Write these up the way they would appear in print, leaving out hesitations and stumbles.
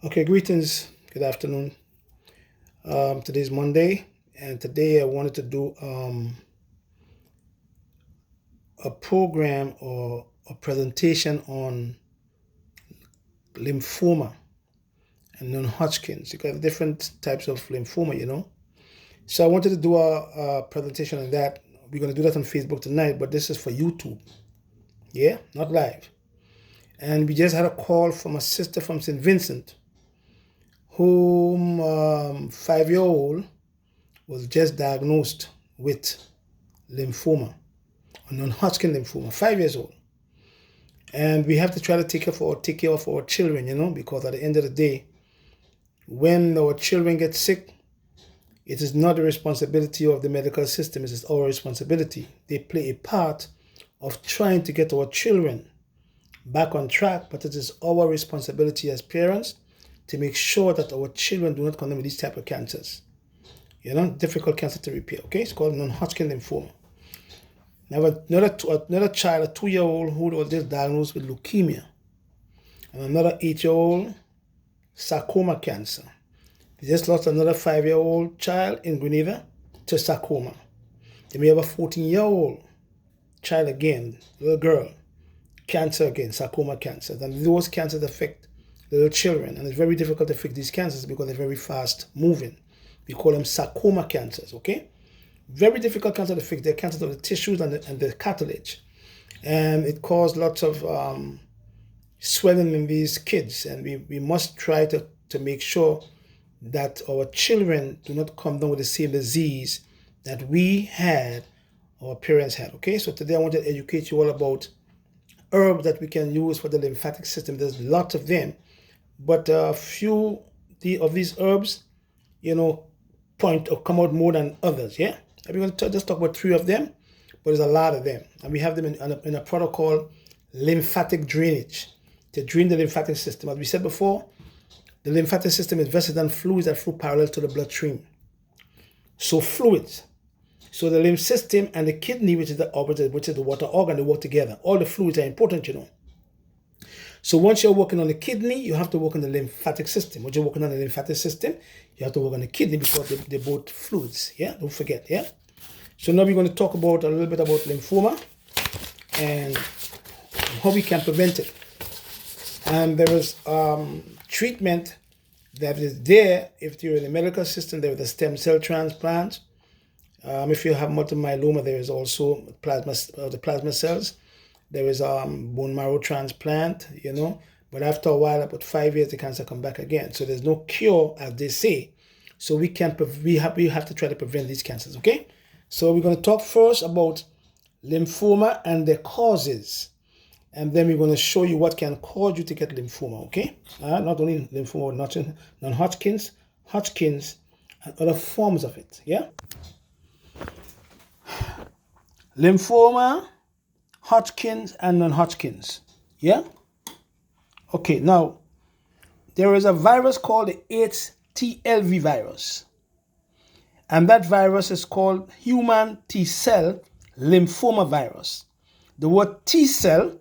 Okay, greetings. Good afternoon. Today's Monday, and today I wanted to do a program or a presentation on lymphoma and non-Hodgkin's. You got different types of lymphoma. So I wanted to do a presentation on that. We're going to do that on Facebook tonight, but this is for YouTube. Yeah, not live. And we just had a call from a sister from St. Vincent, whom 5-year-old was just diagnosed with lymphoma, a non-Hodgkin lymphoma, 5 years old. And we have to try to take care of our children, because at the end of the day, when our children get sick, it is not the responsibility of the medical system, it is our responsibility. They play a part of trying to get our children back on track, but it is our responsibility as parents to make sure that our children do not come with these type of cancers. Difficult cancer to repair. Okay, it's called non-Hodgkin lymphoma. Now, another child, a 2-year-old, who was just diagnosed with leukemia, and another 8-year-old, sarcoma cancer. They just lost another 5-year-old child in Grenada to sarcoma. Then we have a 14-year-old child again, little girl, cancer again, sarcoma cancer. And those cancers affect little children, and it's very difficult to fix these cancers because they're very fast moving. We call them sarcoma cancers, okay? Very difficult cancer to fix. They're cancers of the tissues and the cartilage. And it caused lots of swelling in these kids. And we must try to make sure that our children do not come down with the same disease that we had, our parents had, okay? So today I want to educate you all about herbs that we can use for the lymphatic system. There's lots of them, but a few of these herbs, point or come out more than others, yeah? And we're going to just talk about 3 of them, but there's a lot of them. And we have them in a protocol, lymphatic drainage, to drain the lymphatic system. As we said before, the lymphatic system is vested in fluids that flow parallel to the bloodstream. So fluids. So the lymph system and the kidney, which is the water organ, they work together. All the fluids are important. So once you're working on the kidney, you have to work on the lymphatic system. Once you're working on the lymphatic system, you have to work on the kidney because they're both fluids. Yeah, don't forget. Yeah. So now we're going to talk about a little bit about lymphoma and how we can prevent it. And there is treatment that is there if you're in the medical system. There is the stem cell transplant. If you have multiple myeloma, there is also the plasma cells. There is bone marrow transplant, but after a while, about 5 years, the cancer come back again. So there's no cure, as they say. So we have to try to prevent these cancers, okay? So we're going to talk first about lymphoma and their causes. And then we're going to show you what can cause you to get lymphoma, okay? Not only lymphoma, but non-Hodgkin's, Hodgkin's, and other forms of it, yeah? Lymphoma, Hodgkin's, and non-Hodgkin's, yeah? Okay, now, there is a virus called the HTLV virus. And that virus is called human T-cell lymphoma virus. The word T-cell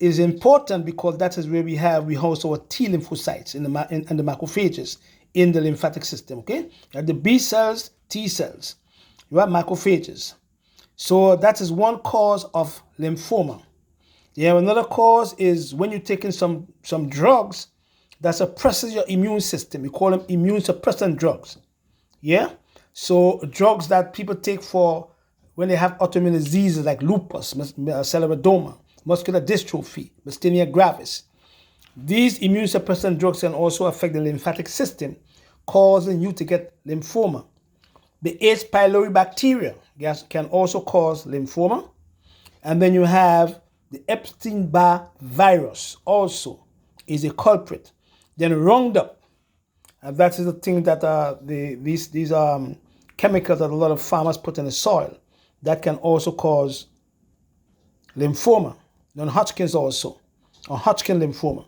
is important because that is where we house our T lymphocytes in the macrophages in the lymphatic system, okay? You have the B cells, T cells. You have macrophages. So that is one cause of lymphoma. Yeah, another cause is when you're taking some drugs that suppresses your immune system. We call them immune suppressant drugs. Yeah? So drugs that people take for when they have autoimmune diseases like lupus, scleroderma, muscular dystrophy, myasthenia gravis. These immune suppressant drugs can also affect the lymphatic system, causing you to get lymphoma. The H. pylori bacteria can also cause lymphoma. And then you have the Epstein-Barr virus also is a culprit. Then Roundup, and that is the thing that these chemicals that a lot of farmers put in the soil, that can also cause lymphoma. Non-Hodgkin's also, or Hodgkin lymphoma.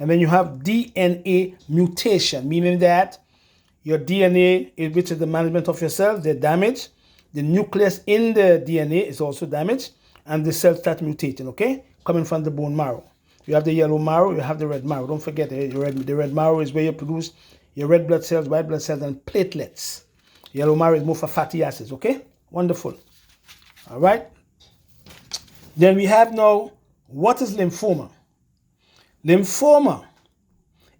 And then you have DNA mutation, meaning that your DNA, which is the management of your cells, they're damaged. The nucleus in the DNA is also damaged, and the cells start mutating, okay? Coming from the bone marrow. You have the yellow marrow, you have the red marrow. Don't forget, the red marrow is where you produce your red blood cells, white blood cells, and platelets. Yellow marrow is more for fatty acids, okay? Wonderful. All right. Then we have now, what is lymphoma? Lymphoma,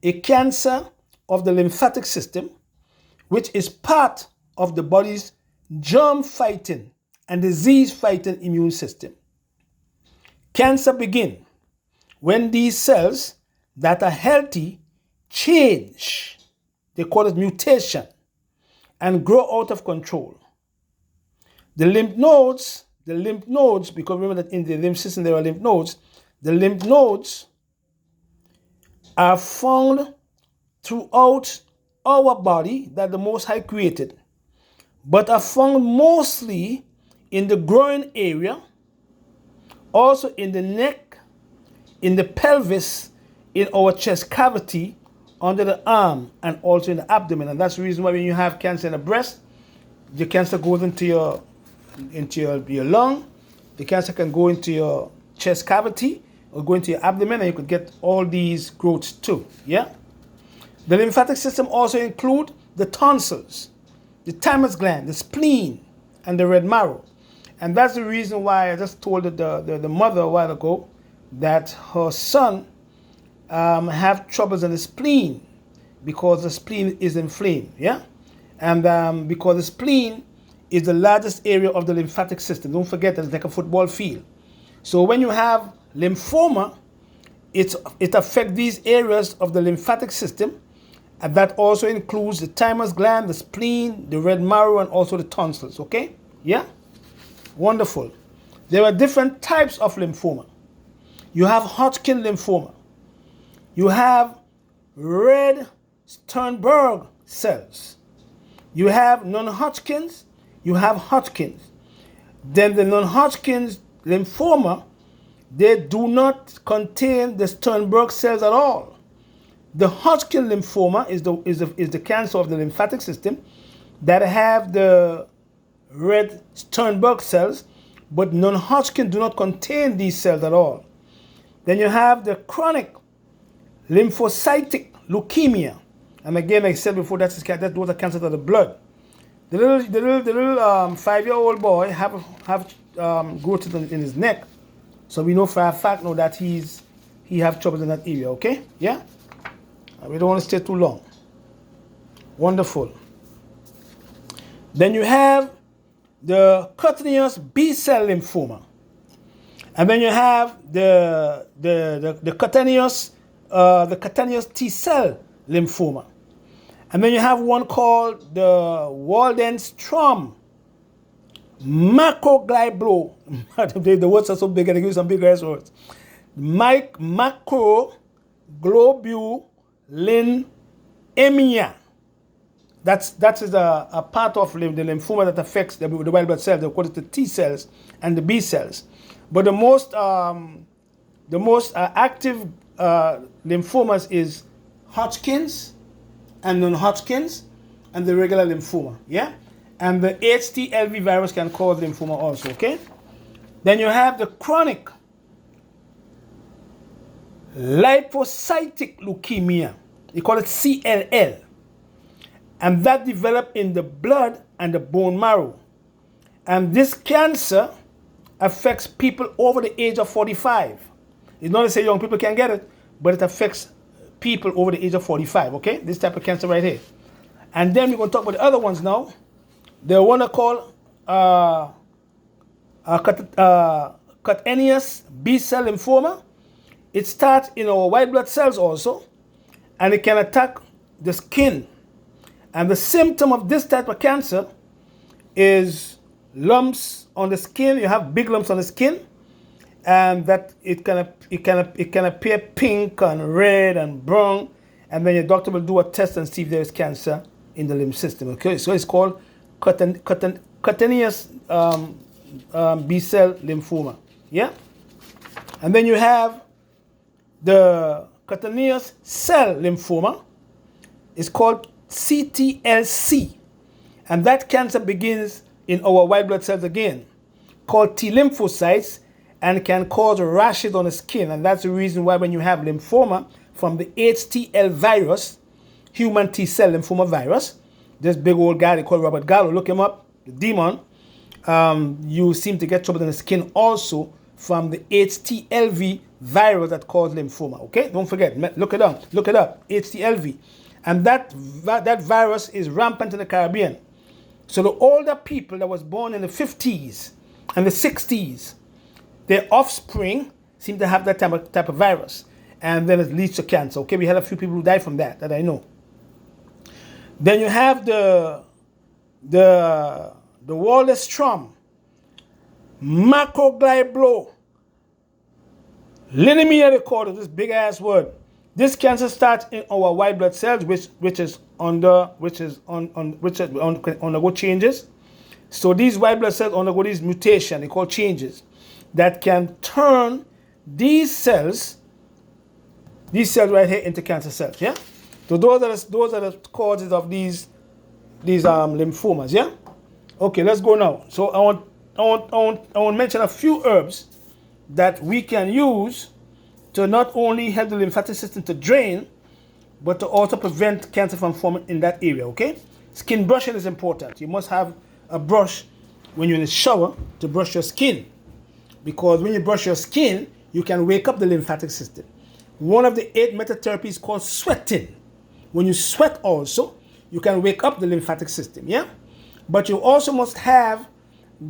a cancer of the lymphatic system, which is part of the body's germ-fighting and disease-fighting immune system. Cancer begins when these cells that are healthy change. They call it mutation and grow out of control. The lymph nodes, because remember that in the lymph system there are lymph nodes, the lymph nodes are found throughout our body that the Most High created, but are found mostly in the groin area, also in the neck, in the pelvis, in our chest cavity, under the arm, and also in the abdomen. And that's the reason why when you have cancer in the breast, the cancer goes into your lung, the cancer can go into your chest cavity or go into your abdomen, and you could get all these growths too. Yeah. The lymphatic system also include the tonsils, the thymus gland, the spleen, and the red marrow. And that's the reason why I just told the mother a while ago that her son have troubles in the spleen because the spleen is inflamed. Yeah. And because the spleen is the largest area of the lymphatic system. Don't forget that it's like a football field. So when you have lymphoma, it affects these areas of the lymphatic system, and that also includes the thymus gland, the spleen, the red marrow, and also the tonsils. Okay? Yeah? Wonderful. There are different types of lymphoma. You have Hodgkin lymphoma. You have red Sternberg cells. You have non-Hodgkin's. You have Hodgkin's. Then the non-Hodgkin's lymphoma, they do not contain the Sternberg cells at all. The Hodgkin lymphoma is the cancer of the lymphatic system that have the red Sternberg cells, but non-Hodgkin do not contain these cells at all. Then you have the chronic lymphocytic leukemia, and again, like I said before, those are cancers of the blood. The little 5-year-old boy have growth in his neck, so we know for a fact now that he have troubles in that area. Okay, yeah. We don't want to stay too long. Wonderful. Then you have the cutaneous B-cell lymphoma, and then you have the cutaneous T-cell lymphoma, and then you have one called the Waldenstrom macroglobulin. The words are so big, and they give some big ass words. Macroglobulin. That is a part of the lymphoma that affects the white blood cells. They call it the T cells and the B cells. But the most active lymphomas is Hodgkin's and non-Hodgkin's and the regular lymphoma. Yeah, and the HTLV virus can cause lymphoma also. Okay. Then you have the chronic lymphocytic leukemia. They call it CLL. And that developed in the blood and the bone marrow. And this cancer affects people over the age of 45. It's not to say young people can get it, but it affects people over the age of 45, okay? This type of cancer right here. And then we're going to talk about the other ones now. The one I call cutaneous B-cell lymphoma. It starts in our white blood cells also, and it can attack the skin. And the symptom of this type of cancer is lumps on the skin. You have big lumps on the skin, and that it can appear pink and red and brown. And then your doctor will do a test and see if there is cancer in the lymph system. Okay, so it's called cutaneous B-cell lymphoma. Yeah, and then you have the cutaneous cell lymphoma. It's called CTLC, and that cancer begins in our white blood cells again, called T lymphocytes, and can cause rashes on the skin. And that's the reason why when you have lymphoma from the HTL virus, human T-cell lymphoma virus, this big old guy they call Robert Gallo, look him up, the demon, you seem to get trouble in the skin also from the HTLV virus that causes lymphoma. Okay, don't forget, look it up, HTLV. And that virus is rampant in the Caribbean. So the older people that was born in the 50s and the 60s, their offspring seem to have that type of virus. And then it leads to cancer. Okay, we had a few people who died from that I know. Then you have the Waldenstrom, macroglobulin, linemia, they call it, this big ass word. This cancer starts in our white blood cells, which undergo changes. So these white blood cells undergo these mutations, they call changes, that can turn these cells right here into cancer cells. Yeah. So those are the causes of these lymphomas. Yeah. Okay, let's go now. So I want to mention a few herbs that we can use to not only help the lymphatic system to drain, but to also prevent cancer from forming in that area. Okay. Skin brushing is important. You must have a brush when you're in the shower to brush your skin, because when you brush your skin, you can wake up the lymphatic system. One of the 8 method therapies is called sweating. When you sweat also, you can wake up the lymphatic system, yeah? But you also must have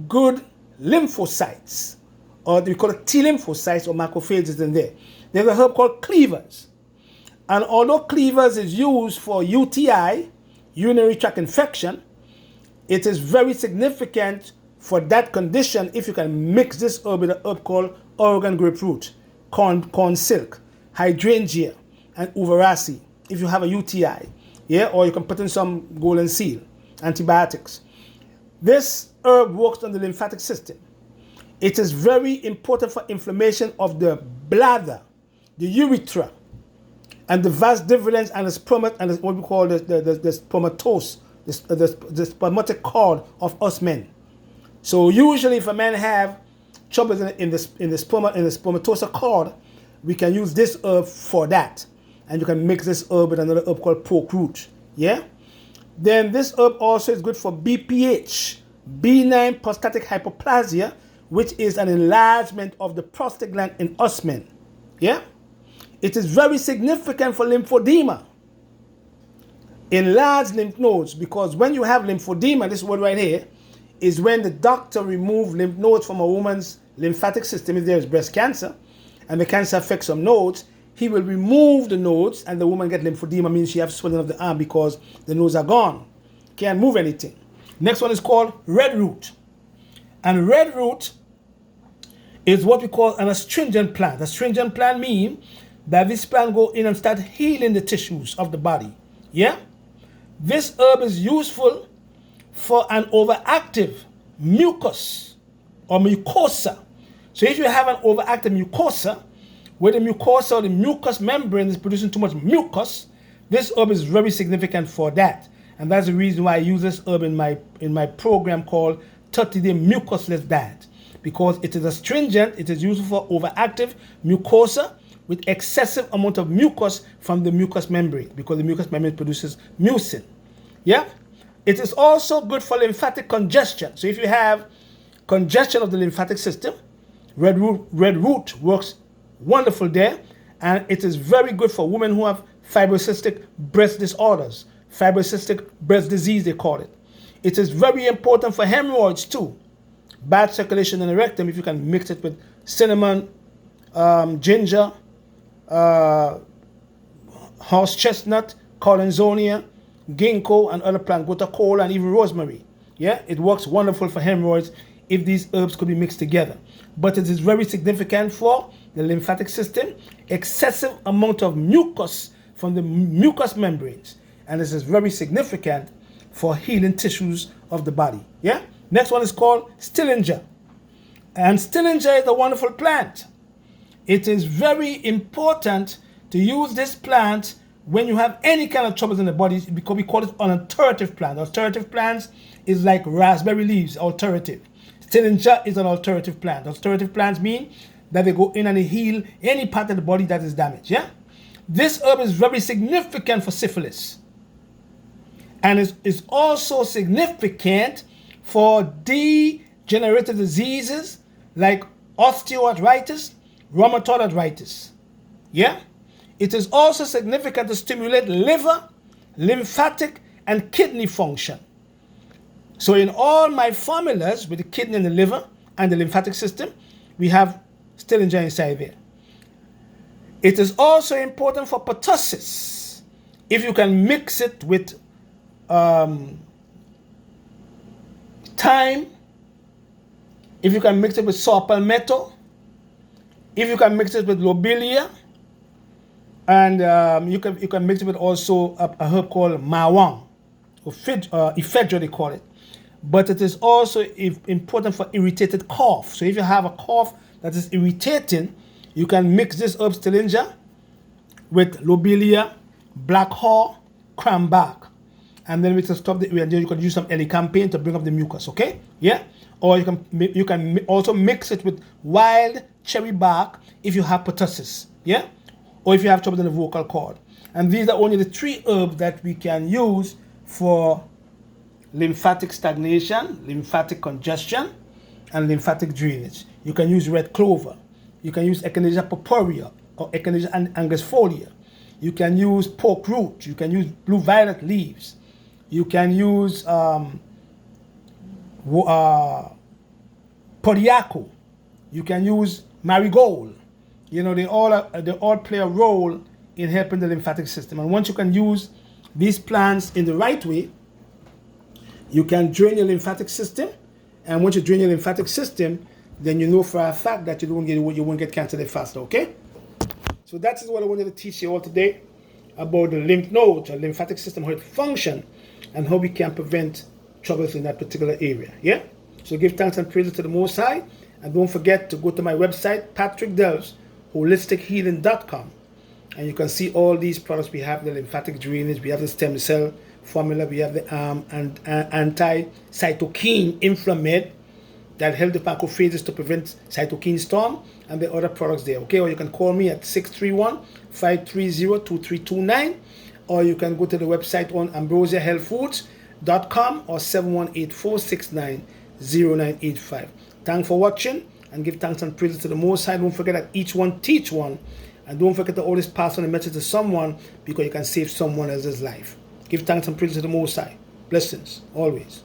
good lymphocytes, or we call it T lymphocytes or macrophages in there. There's a herb called cleavers. And although cleavers is used for UTI, urinary tract infection, it is very significant for that condition if you can mix this herb with a herb called Oregon grapefruit, corn silk, hydrangea, and uvarasi if you have a UTI, yeah, or you can put in some golden seal, antibiotics. This herb works on the lymphatic system. It is very important for inflammation of the bladder, the urethra, and the vas deferens and the spermat, and what we call the spermatose, the spermatic cord of us men. So usually if a man have trouble in the spermatosa cord, we can use this herb for that. And you can mix this herb with another herb called pork root. Yeah? Then this herb also is good for BPH, benign prostatic hyperplasia, which is an enlargement of the prostate gland in us men. Yeah? It is very significant for lymphedema, enlarged lymph nodes, because when you have lymphedema, this word right here, is when the doctor removes lymph nodes from a woman's lymphatic system if there is breast cancer, and the cancer affects some nodes. He will remove the nodes, and the woman gets lymphedema, means she has swelling of the arm because the nodes are gone. Can't move anything. Next one is called red root. And red root is what we call an astringent plant. Astringent plant means that this plant go in and start healing the tissues of the body. Yeah? This herb is useful for an overactive mucus or mucosa. So if you have an overactive mucosa, where the mucosa or the mucous membrane is producing too much mucus, this herb is very significant for that. And that's the reason why I use this herb in my program called 30-Day Mucusless Diet. Because it is astringent, it is useful for overactive mucosa with excessive amount of mucus from the mucous membrane, because the mucous membrane produces mucin. Yeah? It is also good for lymphatic congestion. So if you have congestion of the lymphatic system, red root works wonderful there. And it is very good for women who have fibrocystic breast disorders, fibrocystic breast disease they call it. It is very important for hemorrhoids too. Bad circulation in the rectum, if you can mix it with cinnamon, ginger, horse chestnut, collinsonia, ginkgo, and other plants, gotacola, and even rosemary. Yeah, it works wonderful for hemorrhoids if these herbs could be mixed together. But it is very significant for the lymphatic system, excessive amount of mucus from the mucous membranes. And this is very significant for healing tissues of the body. Yeah. Next one is called Stillinger. And Stillinger is a wonderful plant. It is very important to use this plant when you have any kind of troubles in the body, because we call it an alterative plant. Alterative plants is like raspberry leaves, alterative. Stillinger is an alternative plant. Alternative plants mean that they go in and they heal any part of the body that is damaged. Yeah? This herb is very significant for syphilis. And is also significant for degenerative diseases like osteoarthritis, rheumatoid arthritis. Yeah? It is also significant to stimulate liver, lymphatic, and kidney function. So in all my formulas with the kidney and the liver and the lymphatic system, we have Stillinger inside there. It is also important for pertussis. If you can mix it with thyme, if you can mix it with saw palmetto, if you can mix it with lobelia, and you can mix it with also a herb called mawang, or ephedra they call it. But it is also important for irritated cough. So if you have a cough that is irritating, you can mix this herb Stillinger with lobelia, black haw, cranberg, and then we can stop and then you can use some elecampane to bring up the mucus. Okay, yeah. Or you can also mix it with wild cherry bark if you have pertussis. Yeah. Or if you have trouble in the vocal cord. And these are only the 3 herbs that we can use for lymphatic stagnation, lymphatic congestion, and lymphatic drainage. You can use red clover. You can use Echinacea purpurea or Echinacea angustifolia. You can use pork root. You can use blue violet leaves. You can use poriaco. You can use marigold. You know, they all play a role in helping the lymphatic system. And once you can use these plants in the right way, you can drain your lymphatic system. And once you drain your lymphatic system, then you know for a fact that you won't get cancer that faster, okay? So that is what I wanted to teach you all today about the lymph nodes or lymphatic system, how it functions, and how we can prevent troubles in that particular area, yeah? So give thanks and praises to the Most High. And don't forget to go to my website, Patrick Delves, holistichealing.com, and you can see all these products. We have the lymphatic drainage, we have the stem cell formula, we have the anti-cytokine Inflamed that help the macrophages to prevent cytokine storm, and the other products there, okay? Or you can call me at 631-530-2329, or you can go to the website on ambrosiahealthfoods.com or 718-469-0985. Thanks for watching, and give thanks and praises to the Most High. Don't forget that each one teach one, and don't forget to always pass on a message to someone, because you can save someone else's life. Give thanks and praises to the Most High. Blessings always.